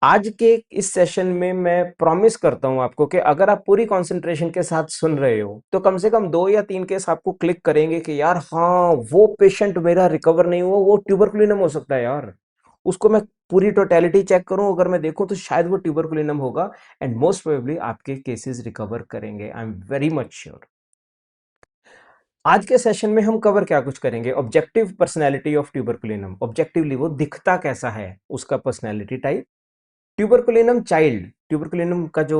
आज के इस सेशन में मैं प्रॉमिस करता हूं आपको कि अगर आप पूरी कंसंट्रेशन के साथ सुन रहे हो तो कम से कम 2 या 3 केस आपको क्लिक करेंगे कि यार हाँ, वो पेशेंट मेरा रिकवर नहीं हुआ, वो ट्यूबरकुलिनम हो सकता है यार। उसको मैं पूरी टोटलिटी चेक करूं, अगर मैं देखूं तो शायद वो ट्यूबरकुलिनम होगा। एंड मोस्ट प्रोबेबली आपके केसेस रिकवर करेंगे, I am very much sure. आज के सेशन में हम कवर क्या कुछ करेंगे, objective personality of tuberculinum. Objectively वो दिखता कैसा है, उसका personality type. Tuberculinum child, tuberculinum का जो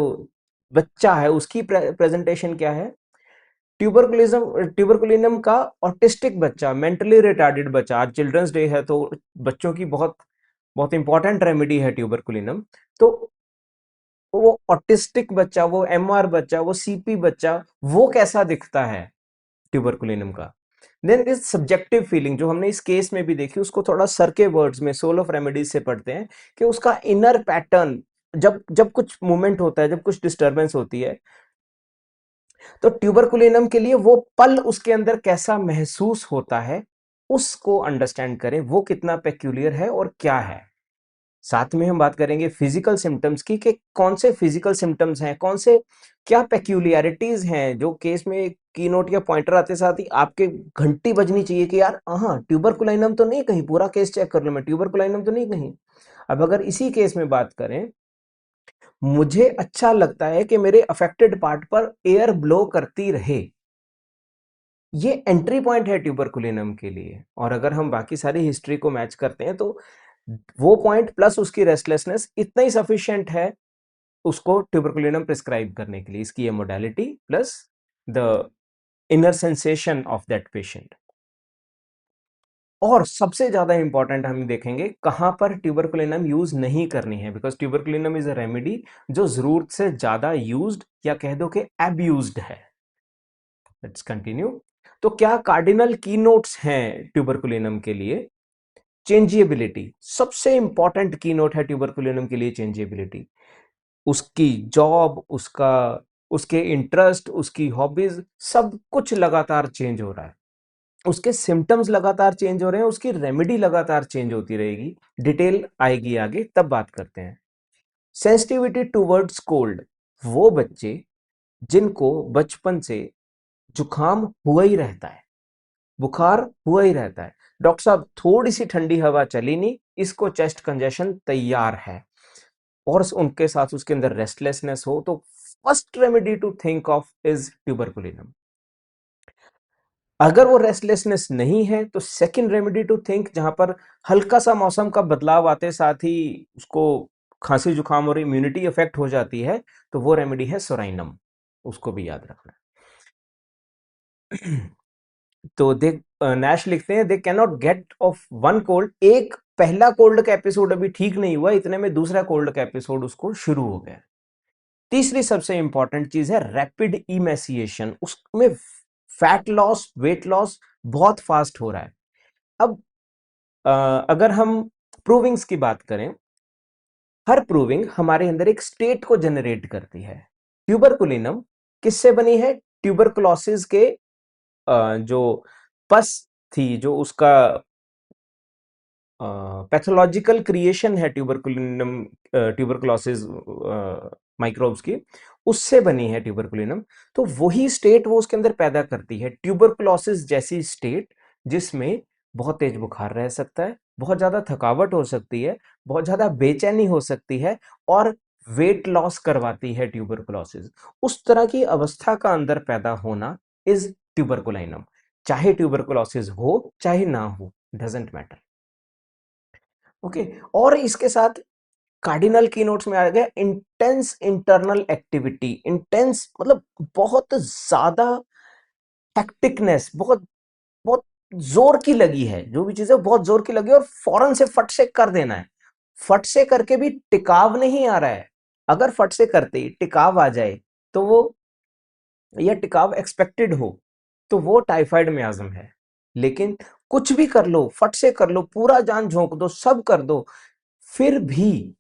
बच्चा है उसकी प्रेजेंटेशन क्या है। ट्यूबरकुलिनम का ऑटिस्टिक बच्चा, मेंटली रिटार्डेड बच्चा। आज चिल्ड्रंस डे है तो बच्चों की बहुत बहुत इंपॉर्टेंट रेमेडी है ट्यूबरकुलिनम। तो वो ऑटिस्टिक बच्चा, वो एमआर बच्चा, वो सीपी बच्चा, वो कैसा दिखता है ट्यूबरकुलिनम का। देन दिस सब्जेक्टिव फीलिंग जो हमने इस केस में भी देखी, उसको थोड़ा सर के वर्ड्स में सोल ऑफ रेमेडीज से पढ़ते हैं कि उसका इनर पैटर्न, जब जब कुछ मूवमेंट होता है, जब कुछ डिस्टरबेंस होती है, तो ट्यूबरकुलिनम के लिए वो पल उसके अंदर कैसा महसूस होता है, उसको अंडरस्टैंड करें, वो कितना पेक्यूलियर है और क्या है। साथ में हम बात करेंगे फिजिकल सिम्टम्स की कि कौन से फिजिकल सिम्टम्स हैं, कौन से क्या पेक्यूलियरिटीज हैं, जो केस में की नोट या पॉइंटर आते साथ ही आपके घंटी बजनी चाहिए कि यार हाँ, ट्यूबरकुलाइनम तो नहीं कहीं, पूरा केस चेक कर लो, मैं ट्यूबरकुलाइनम तो नहीं कहीं। अब अगर इसी केस में बात करें, मुझे अच्छा लगता है कि मेरे अफेक्टेड पार्ट पर एयर ब्लो करती रहे, ये एंट्री पॉइंट है ट्यूबरकुलिनम के लिए। और अगर हम बाकी सारी हिस्ट्री को मैच करते हैं तो वो पॉइंट प्लस उसकी रेस्टलेसनेस इतना ही सफिशिएंट है उसको ट्यूबरकुलिनम प्रिस्क्राइब करने के लिए। इसकी ये modality plus the inner sensation of that patient. और सबसे ज्यादा इंपॉर्टेंट हम देखेंगे कहां पर ट्यूबरकुलिनम यूज नहीं करनी है, because tuberculinum is a remedy जो जरूरत से ज्यादा यूज्ड या कह दो कि एब्यूज्ड है। Let's continue. तो क्या कार्डिनल की नोट्स हैं ट्यूबरकुलिनम के लिए। चेंजेबिलिटी सबसे इंपॉर्टेंट की नोट है ट्यूबरकुलिनम के लिए, चेंजेबिलिटी। उसकी जॉब, उसका उसके इंटरेस्ट, उसकी हॉबीज, सब कुछ लगातार चेंज हो रहा है। उसके सिम्टम्स लगातार चेंज हो रहे हैं, उसकी रेमेडी लगातार चेंज होती रहेगी। डिटेल आएगी आगे, तब बात करते हैं। सेंसिटिविटी टूवर्ड्स कोल्ड, वो बच्चे जिनको बचपन से जुकाम हुआ ही रहता है, बुखार हुआ ही रहता है, डॉक्टर साहब थोड़ी सी ठंडी हवा चली नहीं, इसको चेस्ट कंजेशन तैयार है, और उनके साथ उसके अंदर रेस्टलेसनेस हो, तो first remedy to think of is tuberculinum. अगर वो रेस्टलेसनेस नहीं है तो सेकंड रेमेडी टू थिंक, जहां पर हल्का सा मौसम का बदलाव आते साथ ही उसको खांसी जुकाम और इम्यूनिटी इफेक्ट हो जाती है, तो वो रेमेडी है सोराइनम। उसको भी याद रखना। तो देख, नैश लिखते हैं they can not gate of one cold. एक पहला कोल्ड का एपिसोड अभी ठीक नहीं हुआ, इतने में दूसरा कोल्ड का एपिसोड उसको शुरू हो गया। तीसरी सबसे इंपॉर्टेंट चीज है रैपिड इमेसिएशन, उसमें फैट लॉस, वेट लॉस बहुत फास्ट हो रहा है। अब अगर हम प्रूविंग्स की बात करें, हर प्रूविंग हमारे अंदर एक स्टेट को जनरेट करती है। ट्यूबरकुलिनम किससे बनी है, ट्यूबरकुलोसिस के जो पस थी, जो उसका पैथोलॉजिकल क्रिएशन है ट्यूबरकुलिनम, ट्यूबरकुलोसिस माइक्रोब्स की, उससे बनी है ट्यूबरकुलिनम। तो वही स्टेट वो उसके अंदर पैदा करती है, ट्यूबरकुलोसिस जैसी स्टेट, जिसमें बहुत तेज बुखार रह सकता है, बहुत ज्यादा थकावट हो सकती है, बहुत ज्यादा बेचैनी हो सकती है, और वेट लॉस करवाती है ट्यूबरकुलोसिस। उस तरह की अवस्था का अंदर पैदा होना इज ट्यूबरकुलाइनम। चाहे ट्यूबरकुलोसिस हो चाहे ना हो, डजेंट मैटर। ओके। और इसके साथ कार्डिनल की नोट्स में आ गया इंटेंस इंटरनल एक्टिविटी। इंटेंस मतलब बहुत ज्यादा हेक्टिकनेस, बहुत बहुत जोर की लगी है, जो भी चीज है बहुत जोर की लगी, और फौरन से फट से कर देना है। फट से करके भी टिकाव नहीं आ रहा है। अगर फट से करते ही टिकाव आ जाए तो वो, या टिकाव एक्सपेक्टेड हो, तो वो टाइफाइड मियाज्म है। लेकिन कुछ भी कर लो, फट से कर लो, पूरा जान झोंक दो, सब कर दो, फिर भी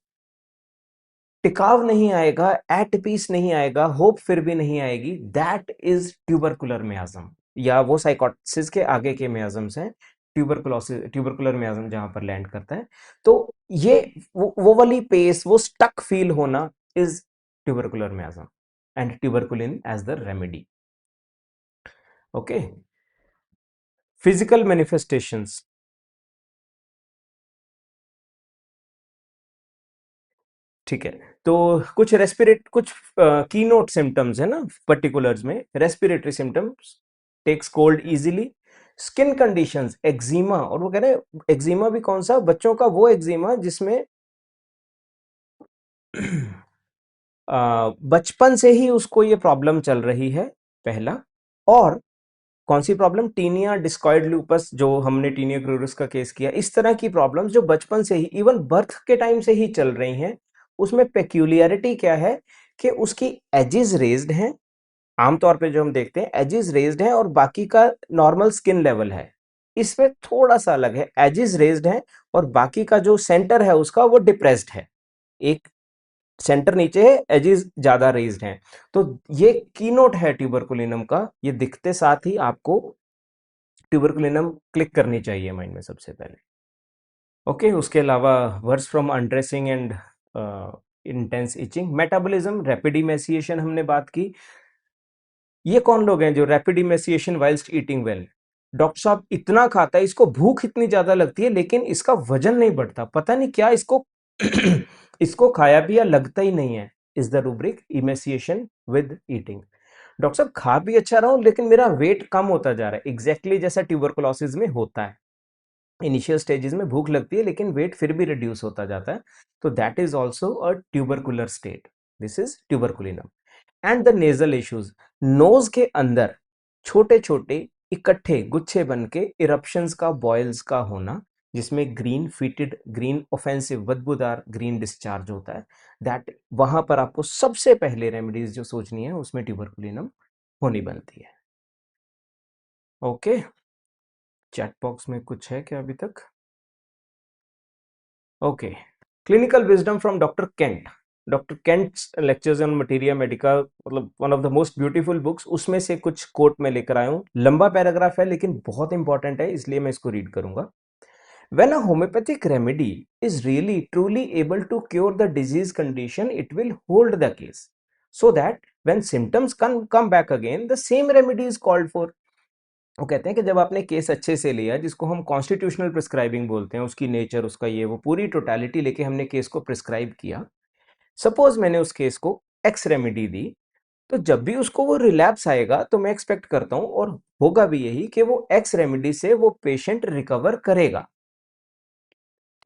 टिकाव नहीं आएगा, एट पीस नहीं आएगा, होप फिर भी नहीं आएगी, दैट इज ट्यूबरकुलर मियाज्म। या वो साइकोसिस के आगे के मियाज्म्स हैं, ट्यूबरकुलोसिस, ट्यूबरकुलर मियाज्म जहां पर लैंड करता है। तो ये वो वाली पेस, वो स्टक फील होना is tubercular miasm and tuberculin as the remedy. Okay, physical manifestations. ठीक है, तो कुछ की नोट सिम्टम्स है ना पर्टिकुलर्स में, respiratory symptoms, takes cold easily, skin conditions, eczema, और वो कह रहे हैं एक्जिमा भी कौन सा, बच्चों का वो एक्जिमा जिसमें बचपन से ही उसको ये प्रॉब्लम चल रही है, पहला। और कौन सी प्रॉब्लम, टीनिया डिस्कॉइड लूपस, जो हमने टीनिया क्रूरिस का केस किया, इस तरह की प्रॉब्लम्स जो बचपन से ही, इवन बर्थ के टाइम से ही चल रही हैं। उसमें पेक्यूलियरिटी क्या है कि उसकी एजेस रेज्ड हैं, आमतौर पे जो हम देखते हैं एजेस रेज्ड हैं, और बाकी का नॉर्मल स्किन लेवल है। इसमें थोड़ा सा अलग है, एजेस रेज्ड हैं और बाकी का जो सेंटर है उसका वो डिप्रेस्ड है, एक सेंटर नीचे है, एजेस ज्यादा रेज्ड हैं। तो ये कीनोट है ट्यूबरकुलिनम का, ये दिखते साथ ही आपको ट्यूबरकुलिनम क्लिक करनी चाहिए माइंड में सबसे पहले। ओके, उसके अलावा worse from undressing and intense itching, metabolism, rapid emaciation हमने बात की। ये कौन लोग हैं जो rapid emaciation whilst eating well, doctor साहब इतना खाता है, इसको भूख इतनी ज्यादा लगती है लेकिन इसका वजन नहीं बढ़ता, पता नहीं क्या इसको इसको खाया पिया लगता ही नहीं है, is the rubric emaciation with eating. Doctor साहब खा भी अच्छा रहा हूं लेकिन मेरा वेट कम होता जा रहा है, एग्जैक्टली जैसा ट्यूबरकुलोसिस में होता है, इनिशियल स्टेजेस में भूख लगती है लेकिन वेट फिर भी रिड्यूस होता जाता है, तो that is also a tubercular state, this is tuberculinum. And the nasal issues, nose के अंदर छोटे छोटे इकट्ठे गुच्छे बन के इरप्शंस का, बॉयल्स का होना, जिसमें ग्रीन फीटेड, ग्रीन ऑफेंसिव बदबूदार ग्रीन डिस्चार्ज होता है, दैट वहां पर आपको सबसे पहले रेमेडीज जो सोचनी है उसमें ट्यूबरकुलिनम होनी बनती है। ओके, चैट बॉक्स में कुछ है क्या अभी तक? Okay, clinical wisdom from doctor Kent, doctor Kent's lectures on materia medica, मतलब one of the most beautiful books, उसमें से कुछ कोट में लेकर आया हूं, लंबा पैराग्राफ है लेकिन बहुत इंपॉर्टेंट है इसलिए मैं इसको रीड करूंगा। When a homeopathic remedy is really truly able to cure the disease condition, it will hold the case, so that when symptoms come back again, the same remedy is called for. वो कहते हैं कि जब आपने case अच्छे से लिया, जिसको हम कॉन्स्टिट्यूशनल प्रिस्क्राइबिंग बोलते हैं, उसकी नेचर, उसका ये वो पूरी टोटालिटी लेके हमने केस को प्रिस्क्राइब किया, सपोज मैंने उस केस को एक्स रेमेडी दी, तो जब भी उसको वो रिलैप्स आएगा तो मैं एक्सपेक्ट करता हूं, और होगा भी यही, कि वो एक्स रेमेडी से वो पेशेंट रिकवर करेगा।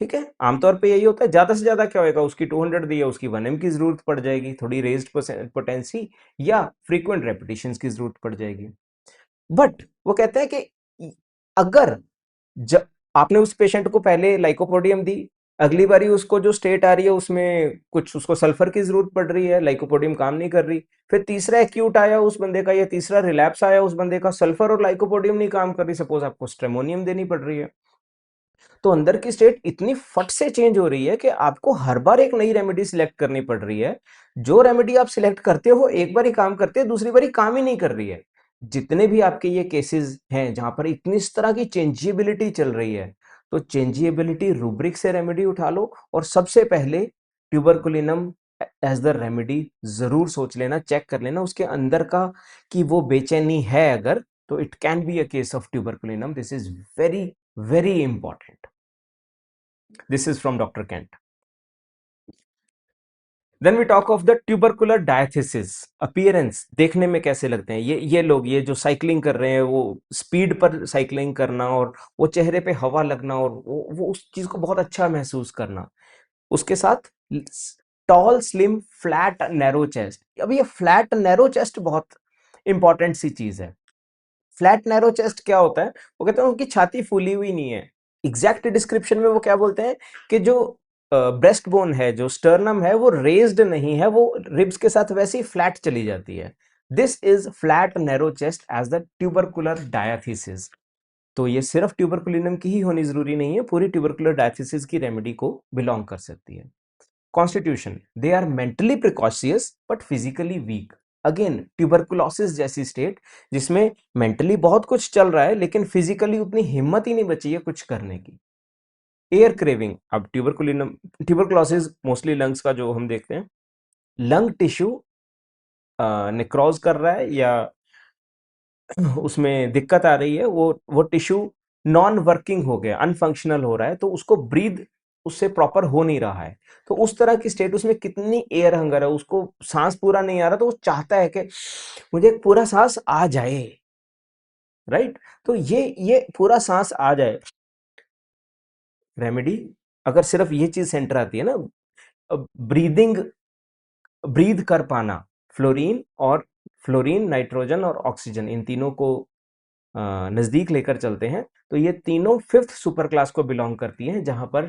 ठीक है, आमतौर पे यही होता है, ज्यादा से ज्यादा क्या होगा, उसकी 200 दी है, उसकी 1 एम की जरूरत पड़ जाएगी, थोड़ी रेज्ड पोटेंसी या फ्रीक्वेंट रेपिटेशंस की जरूरत पड़ जाएगी। बट वो कहते हैं कि अगर जब आपने उस पेशेंट को पहले लाइकोपोडियम दी, अगली बारी उसको जो स्टेट आ रही है उसमें कुछ उसको सल्फर की जरूरत पड़ रही है, लाइकोपोडियम काम नहीं कर रही, फिर तीसरा एक्यूट आया उस बंदे का, या तीसरा रिलैप्स आया उस बंदे का, सल्फर और लाइकोपोडियम नहीं काम कर रही, सपोज आपको स्ट्रेमोनियम देनी पड़ रही है, तो अंदर की स्टेट इतनी फट से चेंज हो रही है कि आपको हर बार एक नई रेमेडी सिलेक्ट करनी पड़ रही है। जो रेमेडी आप सिलेक्ट करते हो एक बार ही काम करते हैं, दूसरी बार ही काम ही नहीं कर रही है। जितने भी आपके ये केसेस हैं जहां पर इतनी इस तरह की चेंजिबिलिटी चल रही है, तो चेंजिबिलिटी रूब्रिक से रेमेडी उठा लो, और सबसे पहले ट्यूबरकुलिनम एज द रेमेडी जरूर सोच लेना, चेक कर लेना उसके अंदर का, कि वो बेचैनी है अगर, तो it can be a case of tuberculinum, this is very very important. This is from Dr. Kent. Then we talk of the tubercular diathesis. Appearance, देखने में कैसे लगते हैं ये लोग, ये जो साइकिलिंग कर रहे हैं, वो स्पीड पर साइकिलिंग करना, और वो चेहरे पे हवा लगना, और वो उस चीज को बहुत अच्छा महसूस करना, उसके साथ tall slim flat narrow chest. अब ये फ्लैट नैरो चेस्ट बहुत इंपॉर्टेंट सी चीज है। फ्लैट नैरो चेस्ट क्या होता है, वो कहते हैं उनकी छाती फूली हुई नहीं है, एग्जैक्ट डिस्क्रिप्शन में वो क्या बोलते हैं कि जो ब्रेस्ट बोन है, जो स्टर्नम है, वो रेज्ड नहीं है, वो रिब्स के साथ वैसे ही फ्लैट चली जाती है, this is flat narrow chest as the tubercular diathesis. तो ये सिर्फ ट्यूबरकुलिनम की ही होनी जरूरी नहीं है, पूरी ट्यूबरकुलर डायथीसिस की रेमेडी को बिलोंग कर सकती है। Constitution, they are mentally precocious but physically weak, again tuberculosis जैसी स्टेट जिसमें मेंटली बहुत कुछ चल रहा है लेकिन फिजिकली उतनी हिम्मत ही नहीं बची है कुछ करने की। एयर क्रेविंग, अब ट्यूबरकुलोसिस मोस्टली लंग्स का जो हम देखते हैं, लंग टिश्यू नेक्रोज कर रहा है या उसमें दिक्कत आ रही है, वो टिश्यू नॉन वर्किंग हो गया, अनफंक्शनल हो रहा है, तो उसको ब्रीद उससे प्रॉपर हो नहीं रहा है। तो उस तरह की स्टेट, उसमें कितनी एयर हंगर है, उसको सांस पूरा नहीं आ रहा, तो वो चाहता है कि मुझे पूरा सांस आ जाए, राइट। तो ये पूरा सांस आ जाए, रेमेडी अगर सिर्फ ये चीज सेंटर आती है ना, ब्रीदिंग, ब्रीद कर पाना, फ्लोरीन और फ्लोरीन, नाइट्रोजन और ऑक्सीजन, इन तीनों को नजदीक लेकर चलते हैं, तो ये तीनों फिफ्थ सुपर क्लास को बिलोंग करती हैं, जहां पर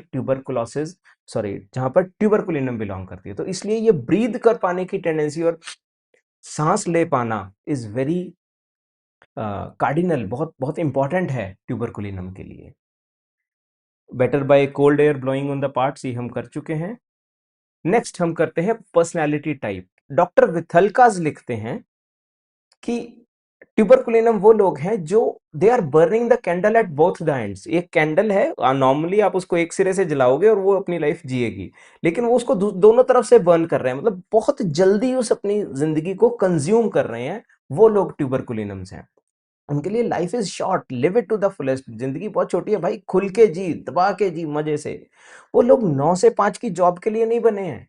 ट्यूबरकुलिनम बिलोंग करती है। तो इसलिए ये ब्रीद कर पाने की टेंडेंसी और सांस ले पाना इज वेरी कार्डिनल, बहुत बहुत इंपॉर्टेंट है ट्यूबरकुलिनम के लिए। Better by cold air blowing on the parts, ये हम कर चुके हैं। नेक्स्ट हम करते हैं पर्सनैलिटी टाइप। डॉक्टर विथलकाज लिखते हैं कि ट्यूबरकुलिनम वो लोग हैं जो they are burning the candle at both the ends. एक कैंडल है, नॉर्मली आप उसको एक सिरे से जलाओगे और वो अपनी लाइफ जिएगी, लेकिन वो उसको दोनों तरफ से बर्न कर रहे हैं, मतलब बहुत जल्दी उस अपनी जिंदगी को कंज्यूम कर रहे हैं। वो लोग ट्यूबरकुलिनम्स हैं। उनके लिए life is short, live it to the fullest, जिंदगी बहुत छोटी है भाई, खुल के जी, दबा के जी, मजे से। वो लोग 9 से 5 की जॉब के लिए नहीं बने हैं।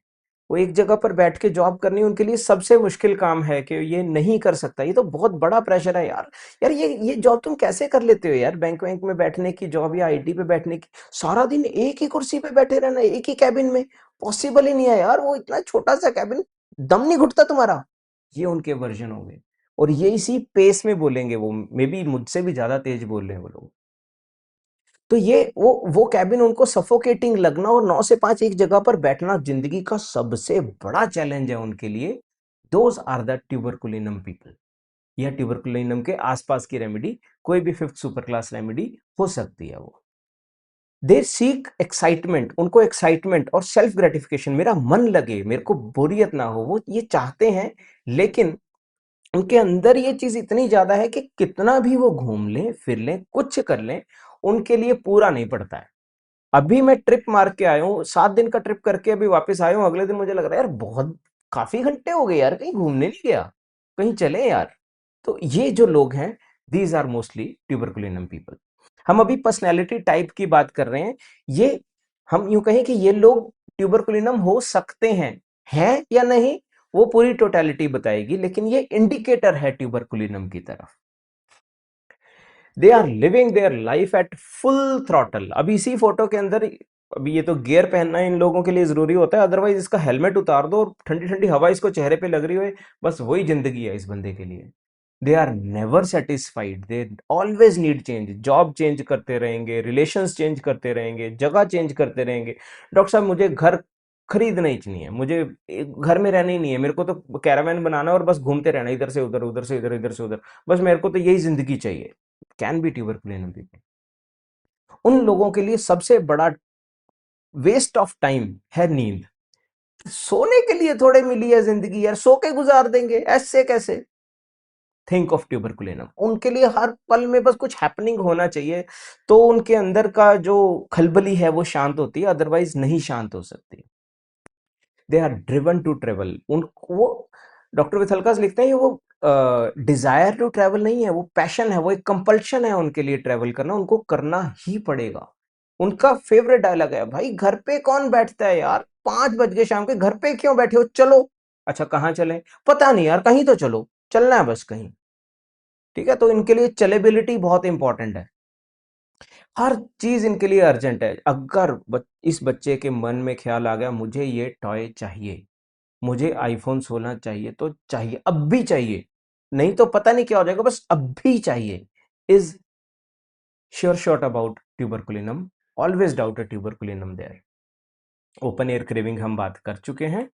वो एक जगह पर बैठ के जॉब करनी उनके लिए सबसे मुश्किल काम है, कि ये नहीं कर सकता, ये तो बहुत बड़ा प्रेशर है यार। यार ये जॉब तुम कैसे कर लेते हो यार, बैंक वैंक में बैठने की जॉब या आईटी पे बैठने की, सारा दिन एक ही कुर्सी पे बैठे रहना, एक ही कैबिन में, पॉसिबल ही नहीं है यार, वो इतना छोटा सा कैबिन, दम नहीं घुटता तुम्हारा। ये उनके वर्जन हो गए, और ये इसी पेस में बोलेंगे, वो मे बी मुझसे भी ज्यादा तेज बोल रहे हैं वो लोग। तो ये वो कैबिन उनको सफोकेटिंग लगना, और 9 से 5 एक जगह पर बैठना जिंदगी का सबसे बड़ा चैलेंज है उनके लिए। Those are the tuberculinum people. यह ट्यूबरकुलिनम के आसपास की रेमेडी, कोई भी फिफ्थ सुपर क्लास रेमेडी हो सकती है। वो दे सीक एक्साइटमेंट, उनको एक्साइटमेंट और सेल्फ ग्रेटिफिकेशन, मेरा मन लगे, मेरे को बोरियत ना हो, वो ये चाहते हैं। लेकिन उनके अंदर ये चीज इतनी ज्यादा है कि कितना भी वो घूम लें फिर लें कुछ कर लें, उनके लिए पूरा नहीं पड़ता है। अभी मैं ट्रिप मार के आया हूँ, 7 दिन का ट्रिप करके अभी वापस आया हूँ, अगले दिन मुझे लग रहा है यार बहुत काफी घंटे हो गए यार, कहीं घूमने नहीं गया, कहीं चले यार। तो ये जो लोग हैं, these are mostly tuberculinum people. हम अभी पर्सनैलिटी टाइप की बात कर रहे हैं। ये हम यूं कहें कि ये लोग ट्यूबरकुलिनम हो सकते हैं या नहीं, वो पूरी टोटलिटी बताएगी, लेकिन ये इंडिकेटर है ट्यूबरकुलिनम की तरफ। They are living their life at full throttle. अब इसी फोटो के अंदर, अभी ये तो गियर पहनना इन लोगों के लिए जरूरी होता है, अदरवाइज इसका हेलमेट उतार दो और ठंडी ठंडी हवा इसको चेहरे पे लग रही हो, बस वही जिंदगी है इस बंदे के लिए। They are never satisfied, they always need change, job change करते रहेंगे, रिलेशंस चेंज करते रहेंगे, जगह चेंज करते रहेंगे। डॉक्टर साहब मुझे घर खरीदना ही नहीं है, मुझे घर में रहना ही नहीं है, मेरे को तो कैरावैन बनाना है और बस घूमते रहना, इधर से उधर, उधर से इधर, इधर से उधर, बस मेरे को तो यही जिंदगी चाहिए। Can be tuberculinum people. उन लोगों के लिए सबसे बड़ा वेस्ट ऑफ टाइम है नींद। सोने के लिए थोड़े मिली है जिंदगी यार, सो के गुजार देंगे, ऐसे कैसे। थिंक ऑफ ट्यूबरकुलिनम, उनके लिए हर पल में बस कुछ हैपनिंग होना चाहिए, तो उनके अंदर का जो खलबली है वो शांत होती है, अदरवाइज नहीं शांत हो सकती। They are driven to travel, उन वो डॉक्टर विथलकास लिखते हैं, ये वो डिजायर टू ट्रेवल नहीं है, वो पैशन है, वो एक कंपल्शन है उनके लिए, ट्रेवल करना उनको करना ही पड़ेगा। उनका फेवरेट डायलॉग है, भाई घर पे कौन बैठता है यार, 5 बज गए शाम के, घर पे क्यों बैठे हो, चलो। अच्छा कहाँ चले, पता नहीं यार, कहीं तो चलो, चलना है बस कहीं। ठीक है, तो इनके लिए चलेबिलिटी बहुत इंपॉर्टेंट है, हर चीज इनके लिए अर्जेंट है। अगर इस बच्चे के मन में ख्याल आ गया मुझे ये टॉय चाहिए, मुझे आईफोन 16 चाहिए, तो चाहिए, अब भी चाहिए, नहीं तो पता नहीं क्या हो जाएगा, बस अब भी चाहिए, is sure shot about tuberculinum, always doubt a tuberculinum there. Open air craving हम बात कर चुके हैं।